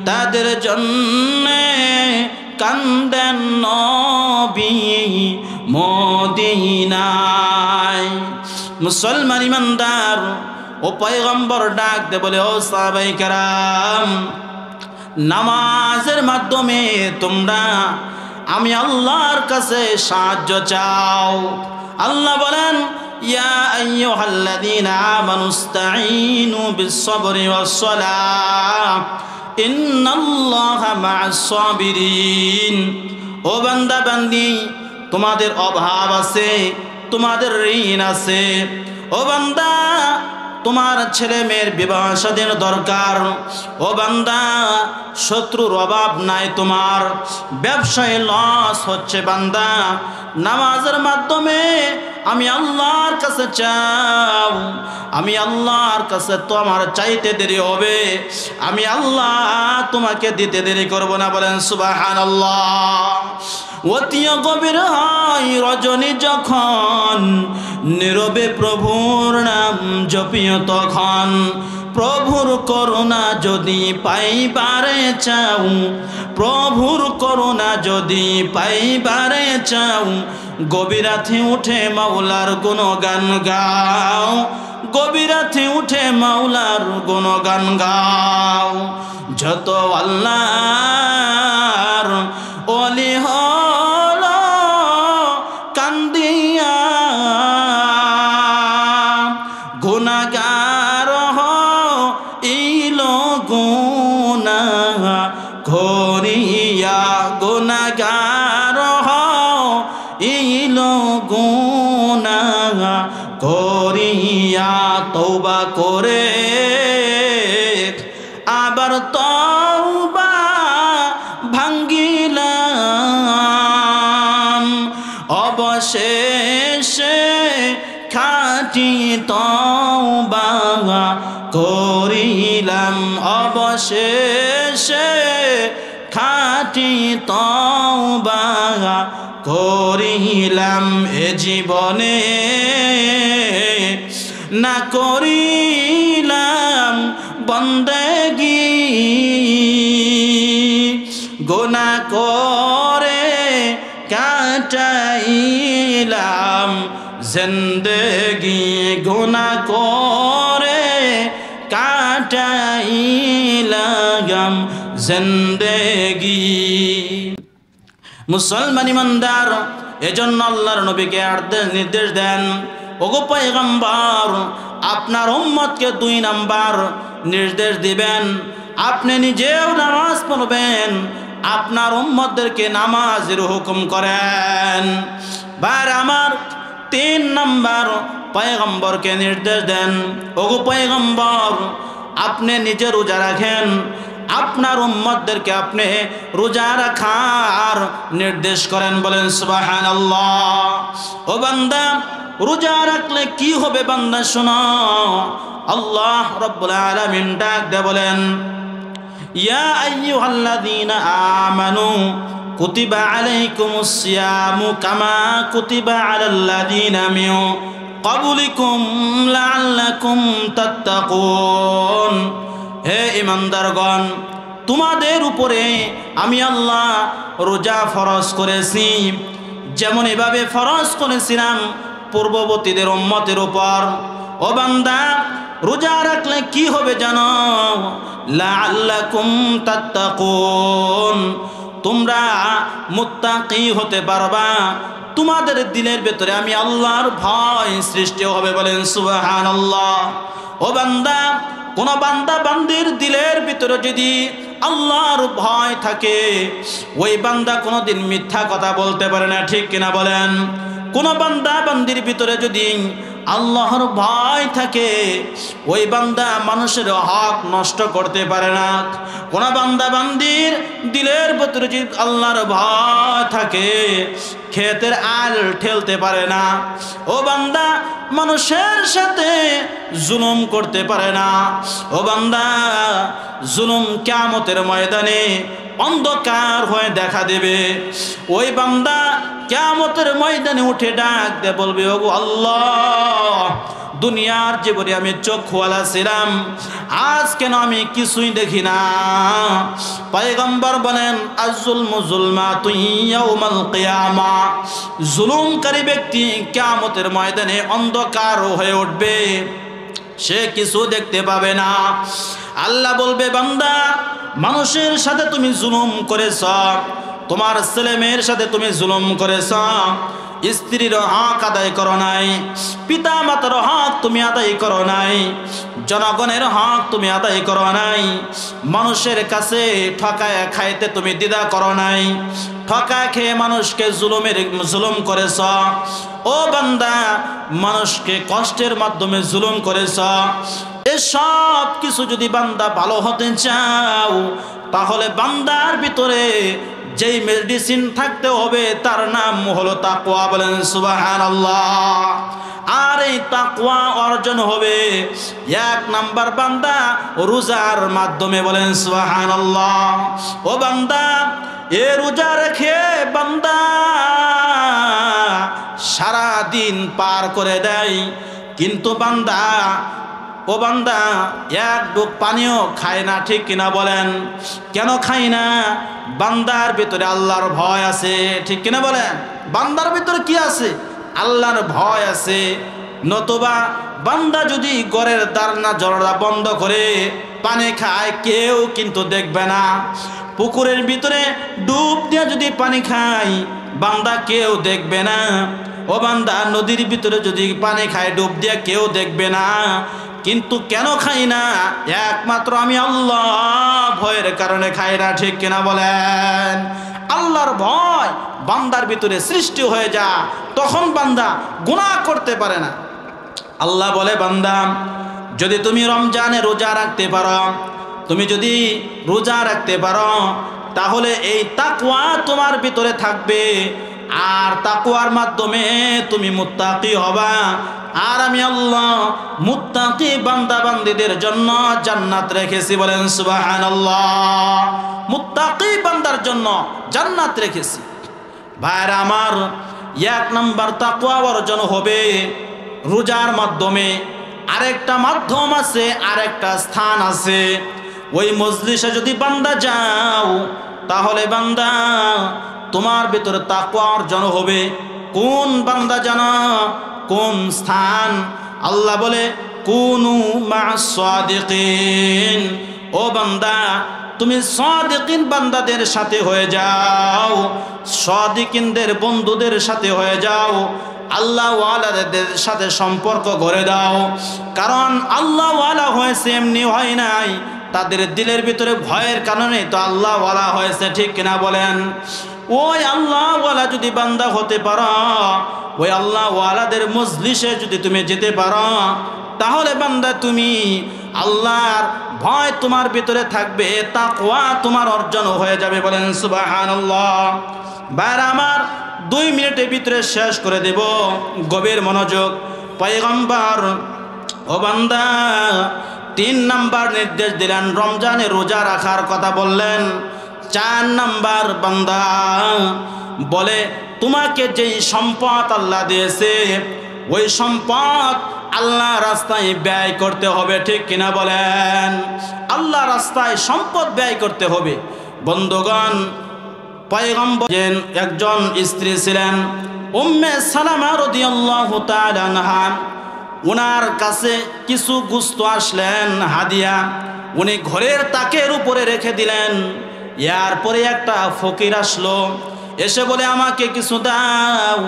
তাদের জন্যে কান্দেন নবী মদিনায়। মুসলমান ইমানদার ও পয়গম্বর ডাক দে বলে, ও সাহাবায়ে কেরাম, নামাজের মাধ্যমে তোমরা আমি আল্লাহর কাছে সাহায্য চাও। আল্লাহ বলেন, ইয়া আইয়ুহাল্লাযীনা আমানুস্তাঈনু বিস-সাবরি ওয়াস-সালাহ ইন্নাল্লাহা মা'আস-সাবিরিন। ও বান্দা বান্দি, তোমাদের অভাব আছে, তোমাদের ঋণ আছে। ও বান্দা, তোমার ছেলে মেয়ের বিবাহ শাদীর দরকার। ও বান্দা, শত্রুর অভাব নাই, তোমার ব্যবসায় লস হচ্ছে। বান্দা, নামাজের মাধ্যমে আমি আল্লাহর কাছে চাও। আমি আল্লাহর কাছে তোমার চাইতে দেরি হবে, আমি আল্লাহ তোমাকে দিতে দেরি করব না। বলেন সুবহানাল্লাহ। অতীয় গভীর হয় রজনী যখন, নীরবে প্রভুর নাম জপিও তখন। প্রভুর করুণা যদি পাইবারে চাও, প্রভুর করুণা যদি পাইবারে চাও, গভীর রাতে উঠে মাওলার গুণগান গাও, গভীর রাতে উঠে মাওলার গুণগান গাও। যত আল্লাহর ওলি হলো কান্দিয়া, গুনাহগার হইলো গুনাহ করিয়া, গুনাহগার হইলো গুনাহ করিয়া, তওবা করে আবার তওবা ভাঙ্গিলাম, অবশেষে খাঁটি তওবা করিলাম, অবশেষে খাঁটি তওবা করিলাম। এ জীবনে না করিলাম বন্দেগি, গুনাহ করে কাটাইলাম জিন্দেগি, গুনাহ করে কাটাইলাম জিন্দেগি। মুসলমান ইমানদার এজন্য আল্লাহর নবীকে নির্দেশ দেন, ওগো পয়গম্বর আপনার উম্মতকে 2 নাম্বার নির্দেশ দিবেন, আপনি নিজেও নামাজ পড়বেন, আপনার উম্মতদেরকে নামাজের হুকুম করেন। বার আমার 3 নাম্বার পয়গম্বরকে নির্দেশ দেন, ওগো পয়গম্বর আপনি নিজে রোজা রাখেন, আপনার উম্মতদেরকে আপনি রোজা রাখার নির্দেশ করেন। বলেন সুবহানাল্লাহ। ও বান্দা রোজা রাখলে কি হবে বান্দা শোনো, আল্লাহ রাব্বুল আলামিন ডাক দিয়ে বলেন, ইয়া আইয়ুহাল্লাযীনা আমানু কুতিবা আলাইকুমুস সিয়ামু কামা কুতিবা আলাল্লাযীনা মিন ক্বাবলিকুম লাআল্লাকুম তাত্তাকুন। হে ঈমানদারগণ, তোমাদের উপরে আমি আল্লাহ রোজা ফরজ করেছি, যেমন এভাবে ফরজ করেছিলাম পূর্ববর্তীদের উম্মতের উপর। ও বান্দা রোজা রাখলে কি হবে জানো, লাআল্লাকুম তাত্তাকুন, তোমরা মুত্তাকি হতে পারবা, তোমাদের দিলের ভেতরে আমি আল্লাহর ভয় সৃষ্টি হবে। বলেন সুবহানাল্লাহ। ও বান্দা কোন বান্দা বান্দির দিলের ভিতরে যদি আল্লাহর ভয় থাকে, ওই বান্দা কোনোদিন মিথ্যা কথা বলতে পারে না, ঠিক কিনা বলেন? কোন বান্দা বান্দির ভিতরে যদি আল্লাহর ভয় থাকে, ওই বান্দা মানুষের হক নষ্ট করতে পারে না। কোন বান্দা বান্দির দিলের ভিতরে যদি আল্লাহর ভয় থাকে, ক্ষেতের আল ঠেলতে পারে না। ও বান্দা মানুষের সাথে জুলুম করতে পারে না। ও বান্দা জুলুম কিয়ামতের ময়দানে অন্ধকার হয়ে দেখা দেবে। ওই বান্দা কিয়ামতের ময়দানে উঠে ডাক দিয়ে বলবে, ওগো আল্লাহ, দুনিয়ার জীবনে আমি চক্ষুওয়ালা ছিলাম, আজ কেন আমি কিছুই দেখি না? পয়গম্বর বলেন, আয-যুলমু যুলমাতুন ইয়াউমাল কিয়ামা, জুলুমকারী ব্যক্তি কিয়ামতের ময়দানে অন্ধকার হয়ে উঠবে, সে কিছু দেখতে পাবে না। আল্লাহ বলবে, বান্দা মানুষের সাথে তুমি জুলুম করেছ, তোমার ছেলে মেয়ের সাথে তুমি জুলুম করেছ, স্ত্রীর হক আদায় করো নাই, পিতা মাতার হক তুমি আদায় করো নাই, জনগণের হক তুমি আদায় করো নাই, মানুষের কাছে ঠকায় খাইতে তুমি দ্বিধা করো নাই, ঠকায় খেয়ে মানুষকে জুলুম করেছ। ও বান্দা মানুষকে কষ্টের মাধ্যমে জুলুম করেছ। এসব কিছু যদি বান্দা ভালো হতে চাও, তাহলে বান্দার ভিতরে যেই মেডিসিন থাকতে হবে তার নাম হলো তাকওয়া। বলেন সুবহানাল্লাহ। আর এই তাকওয়া অর্জন হবে 1 নাম্বার বান্দা রোজার মাধ্যমে। বলেন সুবহানাল্লাহ। ও বান্দা এ রোজা রেখে বান্দা সারা দিন পার করে দেয়, কিন্তু বান্দা ও বান্দা এক ডুব পানিও খায় না, ঠিক কিনা বলেন? কেন খাই না? বান্দার ভিতরে আল্লাহর ভয় আছে, ঠিক কিনা বলেন? বান্দার ভিতরে কি আছে? আল্লাহর ভয় আছে। নতুবা বান্দা যদি ঘরের দরজা জরদা বন্ধ করে পানি খায়, কেউ কিন্তু দেখবে না। পুকুরের ভিতরে ডুব দিয়ে যদি পানি খায়, বান্দা কেউ দেখবে না। ও বান্দা নদীর ভিতরে যদি পানি খায় ডুব দিয়ে, কেউ দেখবে না। কিন্তু কেন খাই না? একমাত্র আমি আল্লাহ ভয়ের কারণে খাই না, ঠিক কিনা বলেন? আল্লাহর ভয় বান্দার ভিতরে সৃষ্টি হয়ে যায়, তখন বান্দা গুনাহ করতে পারে না। আল্লাহ বলে, বান্দা যদি তুমি রমজানে রোজা রাখতে পারো, তুমি যদি রোজা রাখতে পারো, তাহলে এই তাকওয়া তোমার ভিতরে থাকবে, আর তাকওয়ার মাধ্যমে তুমি মুত্তাকি হবা। আর আমি আল্লাহ মুত্তাকি বান্দা বান্দীদের জন্য জান্নাত রেখেছি, বলেন সুবহানাল্লাহ। মুত্তাকি বান্দার জন্য জান্নাত রেখেছি। ভাইরা আমার, এক নাম্বার তাকওয়া অর্জন হবে রোজার মাধ্যমে। আরেকটা মাধ্যম আছে, আরেকটা স্থান আছে। ওই মজলিসে যদি বান্দা যাও, তাহলে বান্দা তোমার ভিতরে তাকওয়া অর্জন হবে। কোন বান্দা জানা? কোন স্থান? আল্লাহ বলে, কুনু মা'আস সাদিকিন। ও বান্দা, তুমি সাদিকিন বান্দাদের সাথে হয়ে যাও, সাদিকিনদের বন্ধুদের সাথে হয়ে যাও, আল্লাহ ওয়ালাদের সাথে সম্পর্ক গড়ে দাও। কারণ আল্লাহ ওয়ালা হয়েছে এমনি হয় নাই, তাদের দিলের ভিতরে ভয়ের কারণে তো আল্লাহ ওয়ালা হয়েছে, ঠিক কিনা বলেন? ওই আল্লাহ ওয়ালা যদি বান্দা হতে পারো, ওই আল্লাহ ওয়ালাদের মজলিসে যদি তুমি যেতে পারো, তাহলে বান্দা তুমি আল্লাহর ভয় তোমার ভিতরে থাকবে, তাকওয়া তোমার অর্জন হয়ে যাবে, বলেন সুবহানাল্লাহ। ভাইরা আমার, 2 মিনিটের ভিতরে শেষ করে দেব, গভীর মনোযোগ। পয়গম্বর ও বান্দা 3 নাম্বার নির্দেশ দিলেন, রমজানে রোজা রাখার কথা বললেন। 4 নাম্বার বান্দা বলে, তোমাকে যেই সম্পদ আল্লাহ দিয়েছে, ওই সম্পদ আল্লাহ রাস্তায় ব্যয় করতে হবে, ঠিক কিনা বলেন? আল্লাহ রাস্তায় সম্পদ ব্যয় করতে হবে। বন্ধুগণ, পয়গম্বর একজন স্ত্রী ছিলেন, উম্মে সালামা রাদিয়াল্লাহু তাআলা আনহা। ওনার কাছে কিছু গোশত আসলেন হাদিয়া, উনি ঘরের তাকের উপরে রেখে দিলেন। এরপরে একটা ফকির আসলো, এসে বলে, আমাকে কিছু দাও।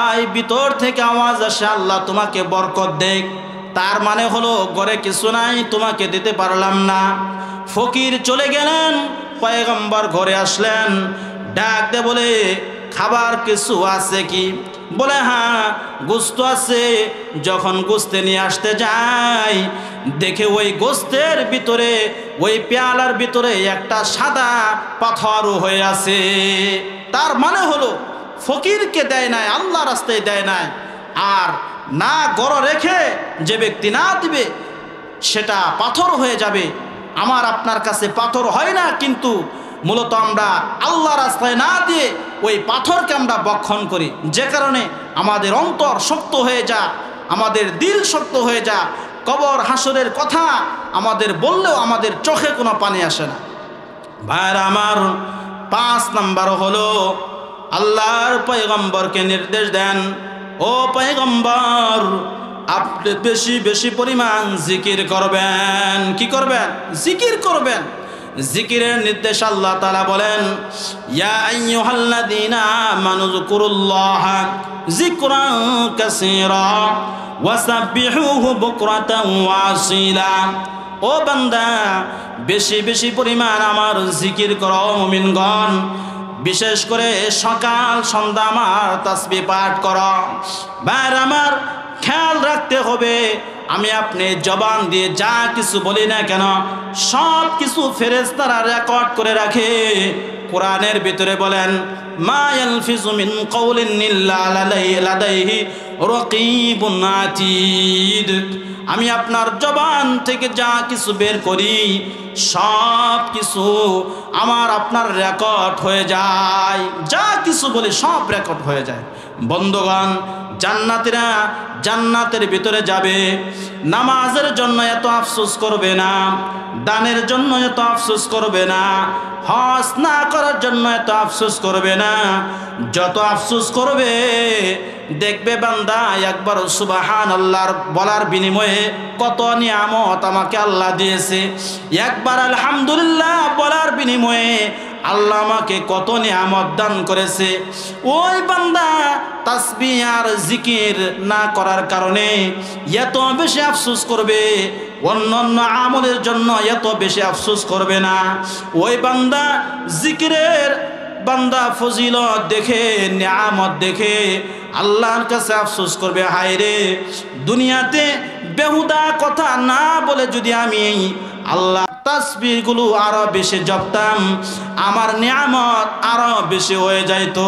আয় ভিতর থেকে আওয়াজ আসে, আল্লাহ তোমাকে বরকত দেখ। তার মানে হলো ঘরে কিছু নাই, তোমাকে দিতে পারলাম না। ফকির চলে গেলেন, পয়গম্বর ঘরে আসলেন, ডাক দে বলে, খাবার কিছু আছে কি? বলে, হ্যাঁ গোশত আছে। যখন গোশতে নিয়ে আসতে যাই, দেখে ওই গোশতের ভিতরে, ওই পেয়ালার ভিতরে একটা সাদা পাথর হয়ে আছে। তার মানে হলো ফকিরকে দেয় নাই, আল্লাহ রাস্তায় দেয় নাই। আর না গড় রেখে যে ব্যক্তি না দিবে, সেটা পাথর হয়ে যাবে। আমার আপনার কাছে পাথর হয় না, কিন্তু মূলত আমরা আল্লাহ রাস্তায় না দিয়ে ওই পাথরকে আমরা বক্ষণ করি, যে কারণে আমাদের অন্তর শক্ত হয়ে যায়, আমাদের দিল শক্ত হয়ে যায়। কবর হাসরের কথা আমাদের বললেও আমাদের চোখে কোনো পানি আসে না। ভাইরা আমার, 5 নাম্বার হলো আল্লাহর পয়গম্বরকে নির্দেশ দেন, ও পয়গম্বর আপনি বেশি বেশি পরিমাণ জিকির করবেন। কি করবেন? জিকির করবেন। জিকিরের নির্দেশ আল্লাহ তাআলা বলেন, ইয়া আইয়ুহাল্লাযীনা আমানু যকুরুল্লাহা যিকরান কাসীরা ওয়াসাব্বিহুহু বুকরাতান ওয়া আসীলা। ও বান্দা, বেশি বেশি পরিমাণ আমার জিকির করো মুমিনগণ, বিশেষ করে সকাল সন্ধ্যা আমার তাসবিহ পাঠ করো। ভাইরা আমার, খেয়াল রাখতে হবে, আমি আপনি জবান দিয়ে যা কিছু বলি না কেন, সব কিছু ফেরেশতারা রেকর্ড করে রাখে। কোরআনের ভিতরে বলেন, মা ইয়ালফিজু মিন কাওলিন ইল্লা লাদাইহি রাকীবুন আতীদ। আমি আপনার জবান থেকে যা কিছু বের করি সব কিছু আমার আপনার রেকর্ড হয়ে যায়, যা কিছু বলি সব রেকর্ড হয়ে যায়। বন্ধুগণ, জান্নাতীরা জান্নাতের ভিতরে যাবে, নামাজের জন্য এত আফসোস করবে না, দানের জন্য এত আফসোস করবে না, হজ না করার জন্য এত আফসোস করবে না। যত আফসোস করবে দেখবে বান্দা একবার সুবহানাল্লাহর বলার বিনিময়ে কত নিয়ামত আমাকে আল্লাহ দিয়েছে, একবার আলহামদুলিল্লাহ বলার বিনিময়ে আল্লাহ আমাকে কত নিয়ামত দান করেছে। ওই বান্দা তাসবিহ আর জিকির না করার কারণে এত বেশি আফসোস করবে, অন্যান্য আমলের জন্য এত বেশি আফসোস করবে না। ওই বান্দা জিকিরের বান্দা ফজিলত দেখে, নিয়ামত দেখে আল্লাহর কাছে আফসোস করবে, হায় রে, দুনিয়াতে বেহুদা কথা না বলে যদি আমি আল্লাহ তাসবিহগুলো আরো বেশি জপতাম, আমার নিয়ামত আরো বেশি হয়ে যাইতো।